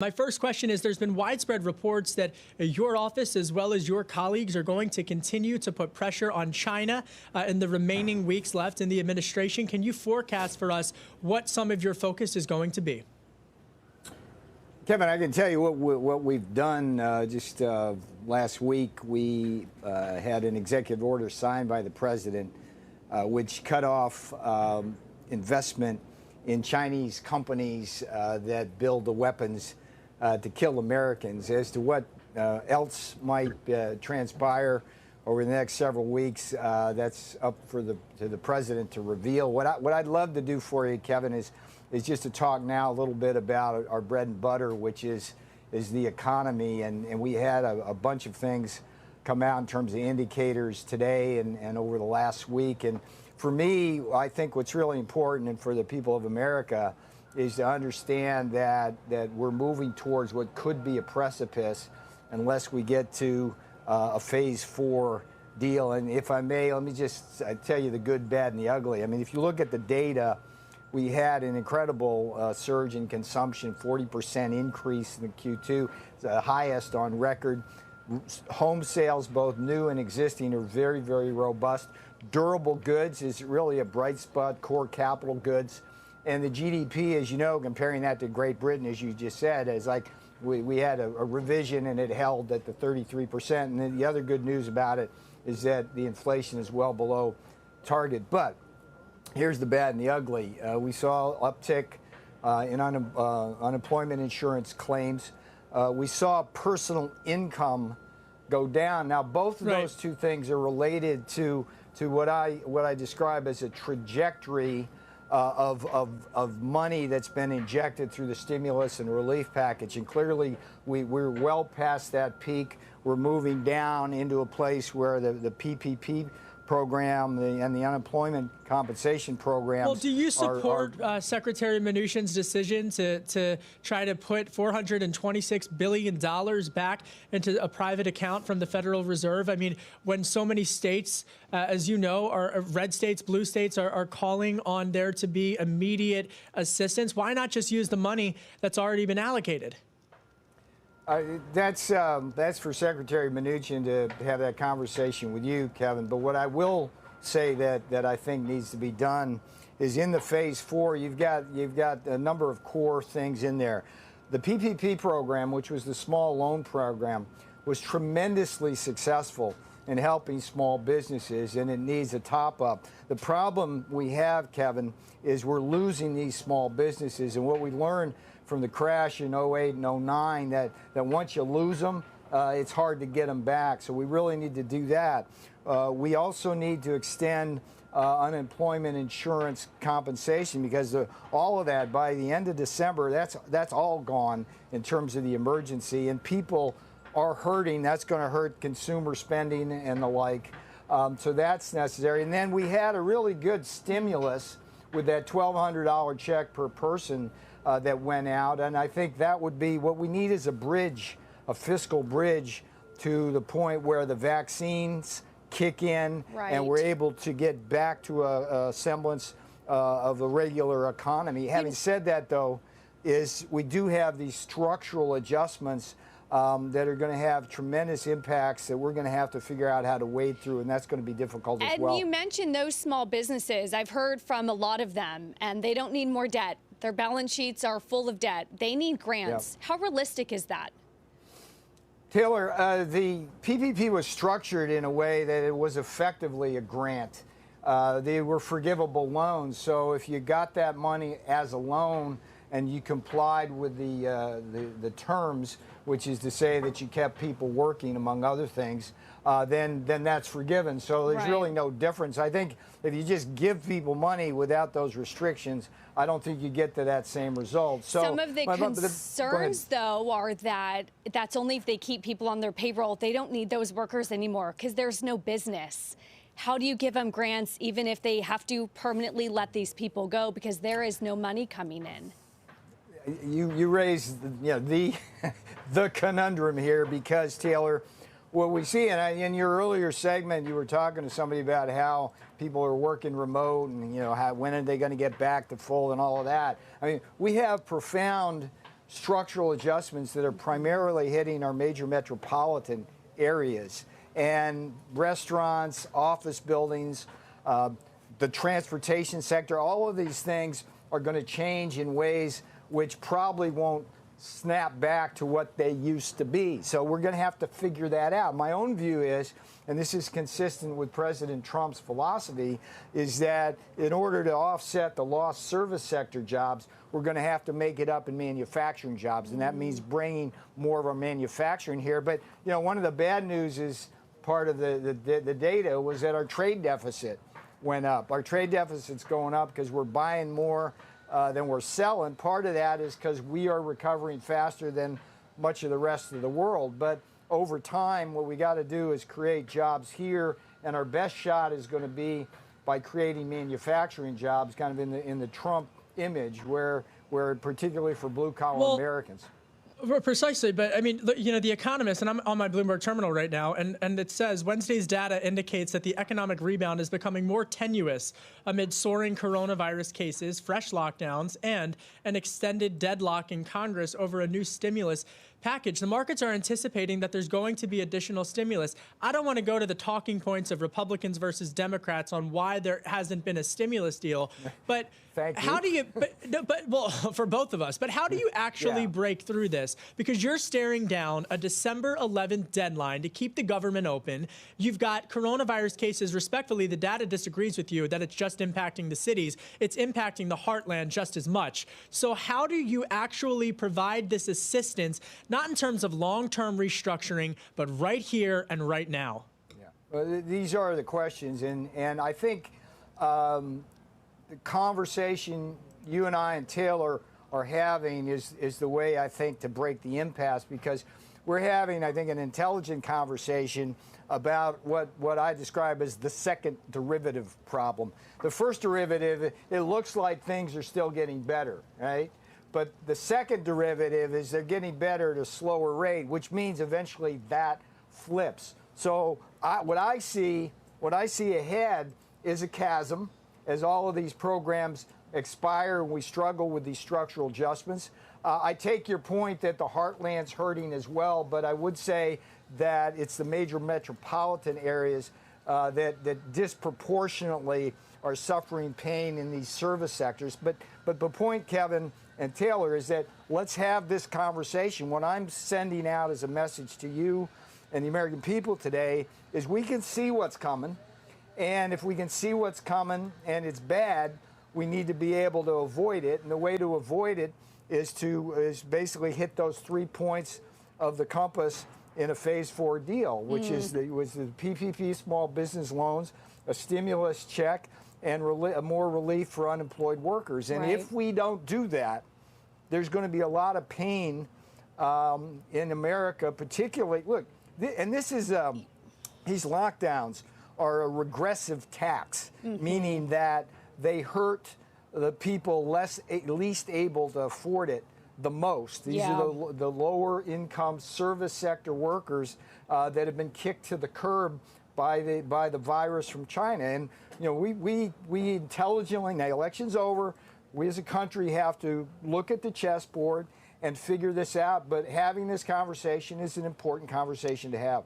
My first question is, there's been widespread reports that your office, as well as your colleagues, are going to continue to put pressure on China in the remaining weeks left in the administration. Can you forecast for us what some of your focus is going to be? Kevin, I can tell you what we've done. Just last week, we had an executive order signed by the president, which cut off investment in Chinese companies that build the weapons to kill Americans. As to what else might transpire over the next several weeks, that's up to the president to reveal. What I'd love to do for you, Kevin, is just to talk now a little bit about our bread and butter, which is the economy. And we had a bunch of things come out in terms of indicators today and over the last week. And for me, I think what's really important, and for the people of America, is to understand that we're moving towards what could be a precipice unless we get to a phase 4 deal. And if I may, let me just tell you the good, bad, and the ugly. I mean, if you look at the data, we had an incredible surge in consumption, 40% increase in the Q2, the highest on record. Home sales, both new and existing, are very, very robust. Durable goods is really a bright spot, core capital goods. And the GDP, as you know, comparing that to Great Britain, as you just said, is like we had a revision and it held at the 33%. And then the other good news about it is that the inflation is well below target. But here's the bad and the ugly. We saw uptick in unemployment insurance claims. We saw personal income go down. Now, both of those two things are related to what I describe as a trajectory of money that's been injected through the stimulus and relief package. And clearly, we're well past that peak. We're moving down into a place where the PPP program and the unemployment compensation programs. Well, do you support Secretary Mnuchin's decision to try to put $426 billion back into a private account from the Federal Reserve? I mean, when so many states, as you know, are red states, blue states, are calling on there to be immediate assistance, why not just use the money that's already been allocated? That's for Secretary Mnuchin to have that conversation with you, Kevin. But what I will say that I think needs to be done is in the phase 4, you've got a number of core things in there. The PPP program, which was the small loan program, was tremendously successful in helping small businesses, and it needs a top up. The problem we have, Kevin, is we're losing these small businesses, and what we learned from the crash in 08 and 09, that once you lose them, it's hard to get them back. So we really need to do that. We also need to extend unemployment insurance compensation, because all of that, by the end of December, that's all gone in terms of the emergency, and people are hurting. That's going to hurt consumer spending and the like. So that's necessary. And then we had a really good stimulus with that $1,200 check per person that went out. And I think that would be what we need, is a bridge, a fiscal bridge, to the point where the vaccines kick in and we're able to get back to a semblance of a regular economy. Having said that, though, is we do have these structural adjustments that are going to have tremendous impacts that we're going to have to figure out how to wade through, and that's going to be difficult as well. And you mentioned those small businesses. I've heard from a lot of them, and they don't need more debt. Their balance sheets are full of debt. They need grants. Yep. How realistic is that? Taylor, the PPP was structured in a way that it was effectively a grant. They were forgivable loans, so if you got that money as a loan and you complied with the terms, which is to say that you kept people working, among other things, then that's forgiven. So there's really no difference. I think if you just give people money without those restrictions, I don't think you get to that same result. So some of the concerns, though, are that that's only if they keep people on their payroll. They don't need those workers anymore because there's no business. How do you give them grants even if they have to permanently let these people go because there is no money coming in? You raised the conundrum here, because, Taylor, what we see, and in your earlier segment, you were talking to somebody about how people are working remote, and when are they going to get back to full and all of that. I mean, we have profound structural adjustments that are primarily hitting our major metropolitan areas. And restaurants, office buildings, the transportation sector, all of these things are going to change in ways which probably won't snap back to what they used to be. So we're going to have to figure that out. My own view is, and this is consistent with President Trump's philosophy, is that in order to offset the lost service sector jobs, we're going to have to make it up in manufacturing jobs, and that means bringing more of our manufacturing here. But you know, one of the bad news is part of the data was that our trade deficit went up. Our trade deficit's going up because we're buying more than we're selling. Part of that is because we are recovering faster than much of the rest of the world. But over time, what we got to do is create jobs here, and our best shot is going to be by creating manufacturing jobs, kind of in the Trump image, where particularly for blue-collar Americans. Precisely, but I mean, you know, The Economist, and I'm on my Bloomberg terminal right now, and it says Wednesday's data indicates that the economic rebound is becoming more tenuous amid soaring coronavirus cases, fresh lockdowns, and an extended deadlock in Congress over a new stimulus package. The markets are anticipating that there's going to be additional stimulus. I don't want to go to the talking points of Republicans versus Democrats on why there hasn't been a stimulus deal, but how do you, well, for both of us, but how do you actually break through this? Because you're staring down a December 11th deadline to keep the government open. You've got coronavirus cases. Respectfully, the data disagrees with you that it's just impacting the cities. It's impacting the heartland just as much. So how do you actually provide this assistance, not in terms of long-term restructuring, but right here and right now? Yeah, well, these are the questions, and I think the conversation you and I and Taylor are having is the way I think to break the impasse, because we're having, I think, an intelligent conversation about what I describe as the second derivative problem. The first derivative, it looks like things are still getting better, right? But the second derivative is they're getting better at a slower rate, which means eventually that flips. So what I see ahead is a chasm as all of these programs expire and we struggle with these structural adjustments. I take your point that the heartland's hurting as well, but I would say that it's the major metropolitan areas that disproportionately are suffering pain in these service sectors. But the point, Kevin and Taylor, is that let's have this conversation. What I'm sending out as a message to you and the American people today is we can see what's coming. And if we can see what's coming and it's bad, we need to be able to avoid it. And the way to avoid it is basically hit those 3 points of the compass in a phase 4 deal, which was the PPP small business loans, a stimulus check, and more relief for unemployed workers. And if we don't do that, there's going to be a lot of pain in America, particularly. Look, and this is these lockdowns are a regressive tax, meaning that they hurt the people least able to afford it the most. These are the lower income service sector workers that have been kicked to the curb by the virus from China. And you know, we intelligently, now the election's over, we as a country have to look at the chessboard and figure this out. But having this conversation is an important conversation to have.